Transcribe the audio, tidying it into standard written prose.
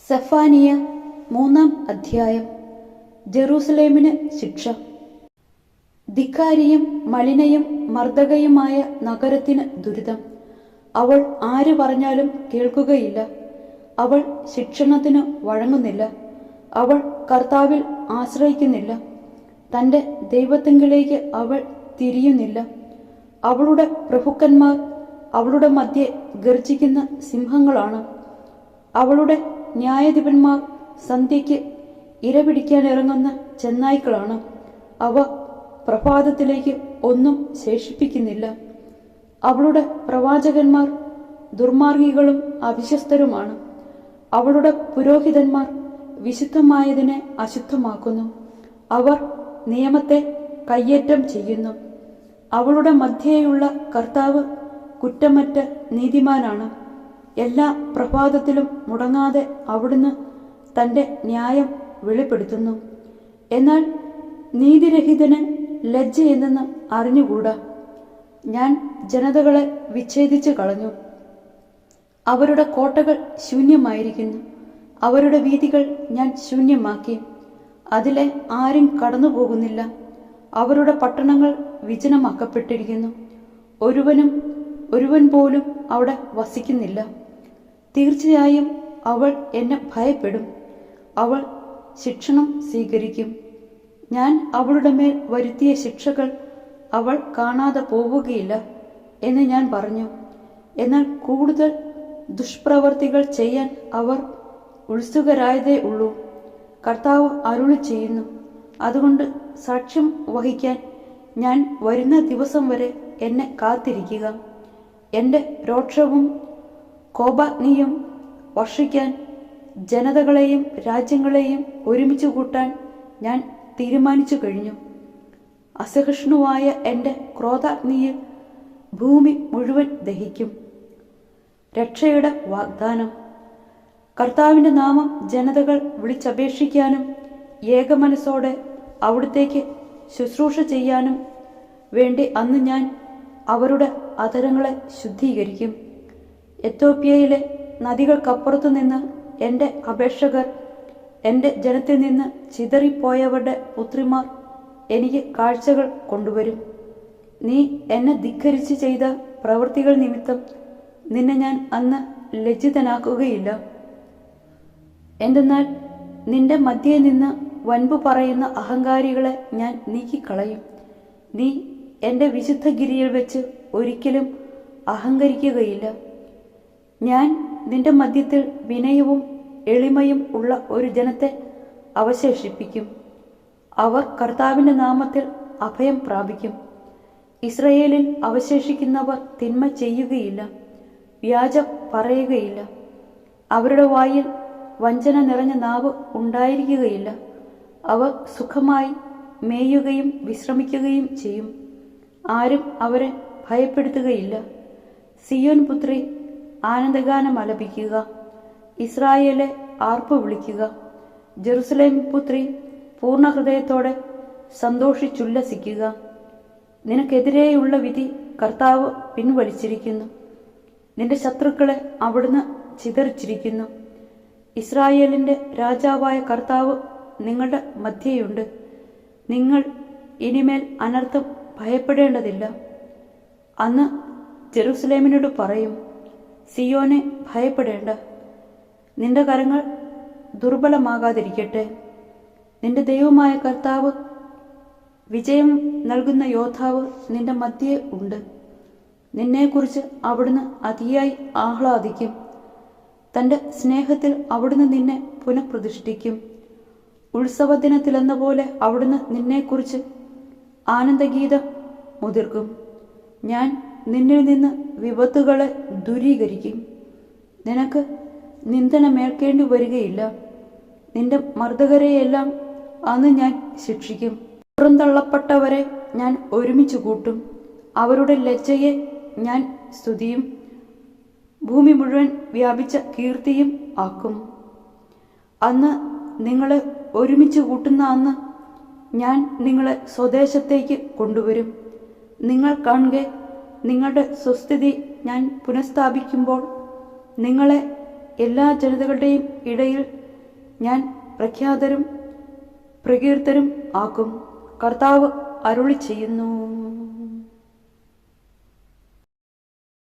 സഫാനിയ 3-ാം അധ്യായം. ജെറൂസലേമിന് ശിക്ഷ. ധിക്കാരിയും മലിനയും മർദ്ദകയുമായ നഗരത്തിന് ദുരിതം. അവൾ ആര് പറഞ്ഞാലും കേൾക്കുകയില്ല. അവൾ ശിക്ഷണത്തിനു വഴങ്ങുന്നില്ല. അവൾ കർത്താവിൽ ആശ്രയിക്കുന്നില്ല. തൻ്റെ ദൈവത്തിങ്കിലേക്ക് അവൾ തിരിയുന്നില്ല. അവളുടെ പ്രഭുക്കന്മാർ അവളുടെ മധ്യേ ഗർജിക്കുന്ന സിംഹങ്ങളാണ്. അവളുടെ ന്യായാധിപന്മാർ സന്ധ്യയ്ക്ക് ഇരപിടിക്കാനിറങ്ങുന്ന ചെന്നായ്ക്കളാണ്. അവ പ്രഭാതത്തിലേക്ക് ഒന്നും ശേഷിപ്പിക്കുന്നില്ല. അവളുടെ പ്രവാചകന്മാർ ദുർമാർഗികളും അവിശ്വസ്തരുമാണ്. അവളുടെ പുരോഹിതന്മാർ വിശുദ്ധമായതിനെ അശുദ്ധമാക്കുന്നു. അവർ നിയമത്തെ കയ്യേറ്റം ചെയ്യുന്നു. അവളുടെ മധ്യേയുള്ള കർത്താവ് കുറ്റമറ്റ നീതിമാനാണ്. എല്ലാ പ്രഭാതത്തിലും മുടങ്ങാതെ അവിടുന്ന് തൻ്റെ ന്യായം വെളിപ്പെടുത്തുന്നു. എന്നാൽ നീതിരഹിതന് ലജ്ജ എന്തെന്ന് അറിഞ്ഞുകൂടാ. ഞാൻ ജനതകളെ വിച്ഛേദിച്ചു കളഞ്ഞു. അവരുടെ കോട്ടകൾ ശൂന്യമായിരിക്കുന്നു. അവരുടെ വീഥികൾ ഞാൻ ശൂന്യമാക്കി. അതിലെ ആരും കടന്നുപോകുന്നില്ല. അവരുടെ പട്ടണങ്ങൾ വിജനമാക്കപ്പെട്ടിരിക്കുന്നു. ഒരുവൻ പോലും അവിടെ വസിക്കുന്നില്ല. തീർച്ചയായും അവൾ എന്നെ ഭയപ്പെടും. അവൾ ശിക്ഷണം സ്വീകരിക്കും. ഞാൻ അവളുടെ മേൽ വരുത്തിയ ശിക്ഷകൾ അവൾ കാണാതെ പോവുകയില്ല എന്ന് ഞാൻ പറഞ്ഞു. എന്നാൽ കൂടുതൽ ദുഷ്പ്രവർത്തികൾ ചെയ്യാൻ അവർ ഉത്സുകരായതേ ഉള്ളൂ. കർത്താവ് അരുളി ചെയ്യുന്നു. അതുകൊണ്ട് സാക്ഷ്യം വഹിക്കാൻ ഞാൻ വരുന്ന ദിവസം വരെ എന്നെ കാത്തിരിക്കുക. എൻ്റെ രോക്ഷവും കോപാഗ്നിയും വർഷിക്കാൻ ജനതകളെയും രാജ്യങ്ങളെയും ഒരുമിച്ച് കൂട്ടാൻ ഞാൻ തീരുമാനിച്ചു കഴിഞ്ഞു. അസഹിഷ്ണുവായ എൻ്റെ ക്രോധാഗ്നിയിൽ ഭൂമി മുഴുവൻ ദഹിക്കും. രക്ഷയുടെ വാഗ്ദാനം. കർത്താവിൻ്റെ നാമം ജനതകൾ വിളിച്ചപേക്ഷിക്കാനും ഏകമനസ്സോടെ അവിടുത്തേക്ക് ശുശ്രൂഷ ചെയ്യാനും വേണ്ടി അന്ന് ഞാൻ അവരുടെ അധരങ്ങളെ ശുദ്ധീകരിക്കും. എത്യോപ്യയിലെ നദികൾക്കപ്പുറത്തു നിന്ന് എൻ്റെ അപേക്ഷകർ, എൻ്റെ ജനത്തിൽ നിന്ന് ചിതറിപ്പോയവരുടെ പുത്രിമാർ എനിക്ക് കാഴ്ചകൾ കൊണ്ടുവരും. നീ എന്നെ ധിക്കരിച്ച് ചെയ്ത പ്രവൃത്തികൾ നിമിത്തം നിന്നെ ഞാൻ അന്ന് ലജ്ജിതനാക്കുകയില്ല. എന്തെന്നാൽ നിന്റെ മധ്യേ നിന്ന് വൻപു പറയുന്ന അഹങ്കാരികളെ ഞാൻ നീക്കിക്കളയും. നീ എൻ്റെ വിശുദ്ധഗിരിയിൽ വെച്ച് ഒരിക്കലും അഹങ്കരിക്കുകയില്ല. ഞാൻ നിന്റെ മധ്യത്തിൽ വിനയവും എളിമയും ഉള്ള ഒരു ജനത്തെ അവശേഷിപ്പിക്കും. അവർ കർത്താവിൻ്റെ നാമത്തിൽ അഭയം പ്രാപിക്കും. ഇസ്രയേലിൽ അവശേഷിക്കുന്നവർ തിന്മ ചെയ്യുകയില്ല, വ്യാജം പറയുകയില്ല. അവരുടെ വായിൽ വഞ്ചന നിറഞ്ഞ നാവ് ഉണ്ടായിരിക്കുകയില്ല. അവർ സുഖമായി മേയുകയും വിശ്രമിക്കുകയും ചെയ്യും. ആരും അവരെ ഭയപ്പെടുത്തുകയില്ല. സിയോൻ പുത്രി ആനന്ദഗാനം ആലപിക്കുക. ഇസ്രായേലെ ആർപ്പ് വിളിക്കുക. ജെറുസലേം പുത്രി പൂർണ്ണ ഹൃദയത്തോടെ സന്തോഷിച്ചുല്ലസിക്കുക. നിനക്കെതിരെയുള്ള വിധി കർത്താവ് പിൻവലിച്ചിരിക്കുന്നു. നിന്റെ ശത്രുക്കളെ അവിടുന്ന് ചിതറിച്ചിരിക്കുന്നു. ഇസ്രായേലിൻ്റെ രാജാവായ കർത്താവ് നിങ്ങളുടെ മധ്യേയുണ്ട്. നിങ്ങൾ ഇനിമേൽ അനർത്ഥം ഭയപ്പെടേണ്ടതില്ല. അന്ന് ജെറുസലേമിനോട് പറയും, സിയോനെ ഭയപ്പെടേണ്ട. നിന്റെ കരങ്ങൾ ദുർബലമാകാതിരിക്കട്ടെ. നിന്റെ ദൈവമായ കർത്താവ്, വിജയം നൽകുന്ന യോദ്ധാവ് നിന്റെ മധ്യേ ഉണ്ട്. നിന്നെക്കുറിച്ച് അവിടുന്ന് അതിയായി ആഹ്ലാദിക്കും. തൻ്റെ സ്നേഹത്തിൽ അവിടുന്ന് നിന്നെ പുനഃപ്രതിഷ്ഠിക്കും. ഉത്സവദിനത്തിലെന്ന പോലെ അവിടുന്ന് നിന്നെക്കുറിച്ച് ആനന്ദഗീതം മുതിർക്കും. ഞാൻ നിന്നിൽ നിന്ന് വിപത്തുകളെ ദൂരീകരിക്കും. നിനക്ക് നിന്ദനമേൽക്കേണ്ടി വരികയില്ല. നിന്റെ മർദ്ദകരെയെല്ലാം അന്ന് ഞാൻ ശിക്ഷിക്കും. പുറന്തള്ളപ്പെട്ടവരെ ഞാൻ ഒരുമിച്ച് കൂട്ടും. അവരുടെ ലജ്ജയെ ഞാൻ സ്തുതിയും ഭൂമി മുഴുവൻ വ്യാപിച്ച കീർത്തിയും ആക്കും. അന്ന് നിങ്ങളെ ഒരുമിച്ച് കൂട്ടുന്ന അന്ന് ഞാൻ നിങ്ങളെ സ്വദേശത്തേക്ക് കൊണ്ടുവരും. നിങ്ങൾ കാണുക, നിങ്ങളുടെ സ്വസ്ഥിതി ഞാൻ പുനഃസ്ഥാപിക്കുമ്പോൾ നിങ്ങളെ എല്ലാ ജനതകളുടെയും ഇടയിൽ ഞാൻ പ്രഖ്യാതരും പ്രകീർത്തരും ആക്കും. കർത്താവ് അരുളി ചെയ്യുന്നു.